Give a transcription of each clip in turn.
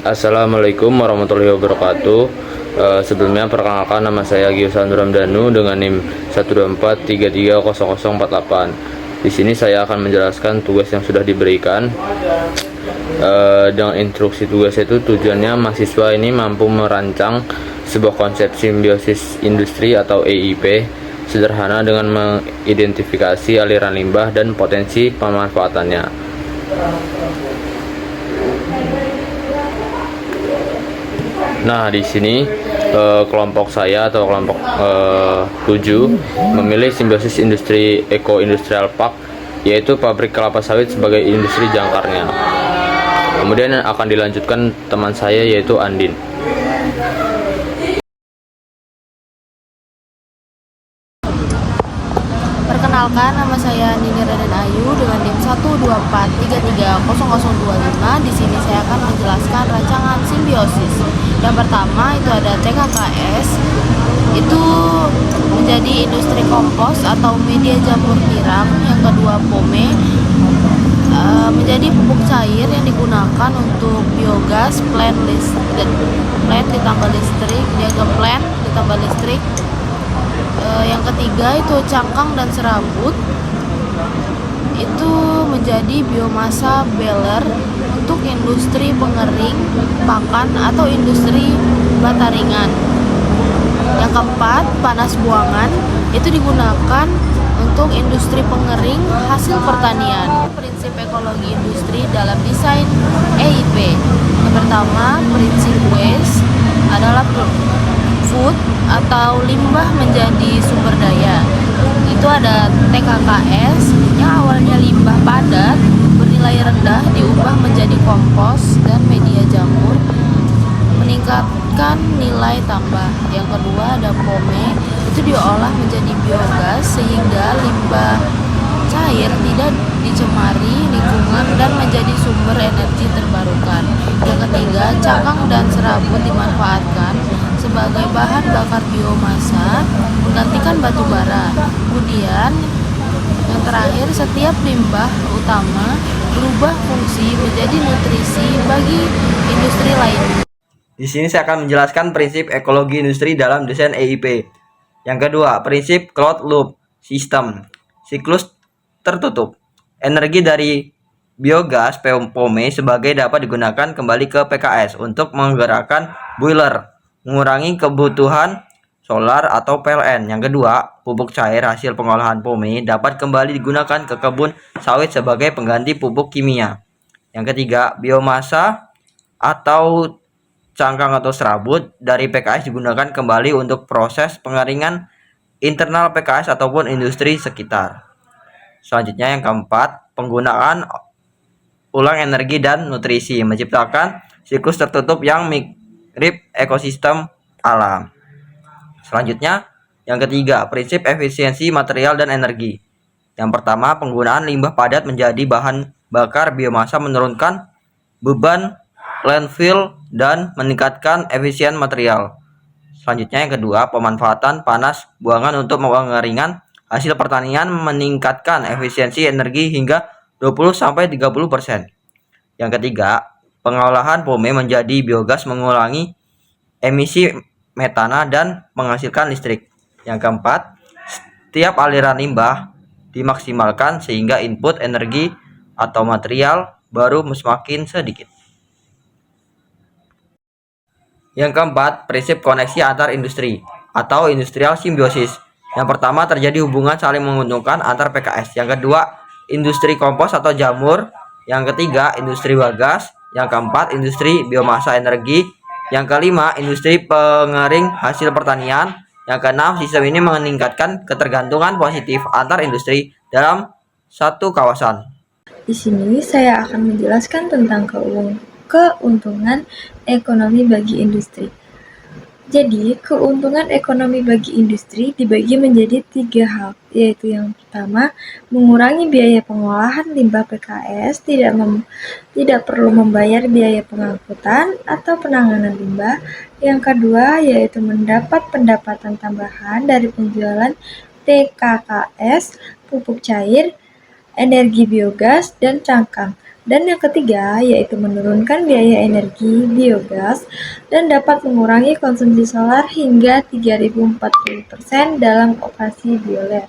Assalamualaikum warahmatullahi wabarakatuh. Sebelumnya perkenalkan, nama saya Giusan Ramdhanu dengan NIM 124330048. Di sini saya akan menjelaskan tugas yang sudah diberikan. Dengan instruksi tugas itu, tujuannya mahasiswa ini mampu merancang sebuah konsep simbiosis industri atau EIP sederhana dengan mengidentifikasi aliran limbah dan potensi pemanfaatannya. Nah, di sini kelompok saya atau kelompok 7 memilih simbiosis industri Eco-Industrial Park, yaitu pabrik kelapa sawit sebagai industri jangkarnya. Kemudian akan dilanjutkan teman saya, yaitu Andin. Perkenalkan, nama saya Nini Raden Ayu dengan NIM 124330025. Di sini saya akan menjelaskan rancangan simbiosis. Yang pertama itu ada TKKS, itu menjadi industri kompos atau media jamur tiram. Yang kedua POME, menjadi pupuk cair yang digunakan untuk biogas, plant ditambah listrik, plant ditambah listrik. Yang ketiga itu cangkang dan serabut, itu menjadi biomasa baler untuk industri pengering pakan atau industri bata ringan. Yang keempat, panas buangan, itu digunakan untuk industri pengering hasil pertanian. Prinsip ekologi industri dalam desain EIP. Yang pertama, prinsip waste adalah food atau limbah menjadi sumber daya. Itu ada TKKS yang awalnya limbah padat bernilai rendah diubah menjadi kompos dan media jamur, meningkatkan nilai tambah. Yang kedua ada POME, itu diolah menjadi biogas sehingga limbah cair tidak dicemari lingkungan dan menjadi sumber energi terbarukan. Yang ketiga, cangkang dan serabut dimanfaatkan sebagai bahan bakar biomasa menggantikan batu bara. Kemudian yang terakhir, setiap limbah utama berubah fungsi menjadi nutrisi bagi industri lain. Di sini saya akan menjelaskan prinsip ekologi industri dalam desain EIP. Yang kedua, prinsip closed loop system, siklus tertutup. Energi dari biogas POME sebagai dapat digunakan kembali ke PKS untuk menggerakkan boiler, mengurangi kebutuhan solar atau PLN. Yang kedua, pupuk cair hasil pengolahan POME dapat kembali digunakan ke kebun sawit sebagai pengganti pupuk kimia. Yang ketiga, biomasa atau cangkang atau serabut dari PKS digunakan kembali untuk proses pengeringan internal PKS ataupun industri sekitar. Selanjutnya yang keempat, penggunaan ulang energi dan nutrisi menciptakan siklus tertutup yang mirip ekosistem alam. Selanjutnya yang ketiga, prinsip efisiensi material dan energi. Yang pertama, penggunaan limbah padat menjadi bahan bakar biomasa menurunkan beban landfill dan meningkatkan efisien material. Selanjutnya yang kedua, pemanfaatan panas buangan untuk pengeringan hasil pertanian meningkatkan efisiensi energi hingga 20-30%. Yang ketiga, pengolahan POME menjadi biogas mengurangi emisi metana dan menghasilkan listrik. Yang keempat, setiap aliran limbah dimaksimalkan sehingga input energi atau material baru semakin sedikit. Yang keempat, prinsip koneksi antar industri atau industrial simbiosis. Yang pertama, terjadi hubungan saling menguntungkan antar PKS. Yang kedua, industri kompos atau jamur. Yang ketiga, industri bagas. Yang keempat, industri biomasa energi. Yang kelima, industri pengering hasil pertanian. Yang keenam, sistem ini meningkatkan ketergantungan positif antar industri dalam satu kawasan. Di sini saya akan menjelaskan tentang keuntungan ekonomi bagi industri. Jadi, keuntungan ekonomi bagi industri dibagi menjadi 3 hal, yaitu yang pertama, mengurangi biaya pengolahan limbah PKS, tidak perlu membayar biaya pengangkutan atau penanganan limbah. Yang kedua, yaitu mendapat pendapatan tambahan dari penjualan TKKS, pupuk cair, energi biogas, dan cangkang. Dan yang ketiga yaitu menurunkan biaya energi biogas dan dapat mengurangi konsumsi solar hingga 3040% dalam operasi biolet.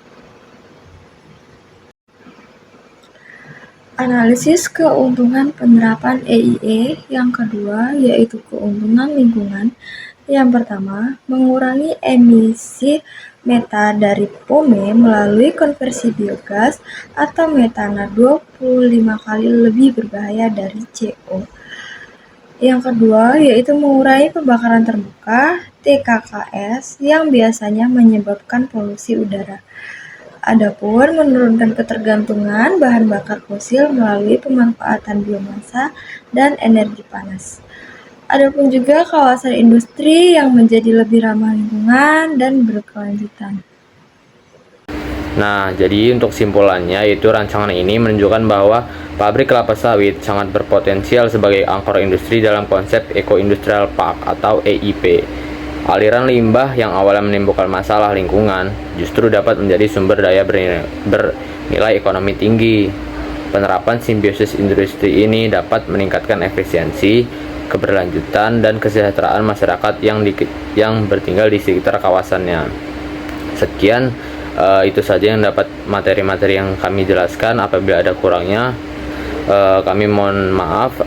Analisis keuntungan penerapan EIE yang kedua yaitu keuntungan lingkungan. Yang pertama, mengurangi emisi meta dari POME melalui konversi biogas atau metana 25 kali lebih berbahaya dari CO. Yang kedua yaitu mengurangi pembakaran terbuka TKKS yang biasanya menyebabkan polusi udara. Adapun menurunkan ketergantungan bahan bakar fosil melalui pemanfaatan biomasa dan energi panas. Adapun juga kawasan industri yang menjadi lebih ramah lingkungan dan berkelanjutan. Nah, jadi untuk simpulannya yaitu rancangan ini menunjukkan bahwa pabrik kelapa sawit sangat berpotensial sebagai angkor industri dalam konsep Eco Industrial Park atau EIP. Aliran limbah yang awalnya menimbulkan masalah lingkungan justru dapat menjadi sumber daya bernilai ekonomi tinggi. Penerapan simbiosis industri ini dapat meningkatkan efisiensi, keberlanjutan, dan kesejahteraan masyarakat yang bertinggal di sekitar kawasannya. Sekian, itu saja yang dapat materi-materi yang kami jelaskan. Apabila ada kurangnya, kami mohon maaf.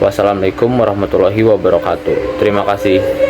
Wassalamualaikum warahmatullahi wabarakatuh. Terima kasih.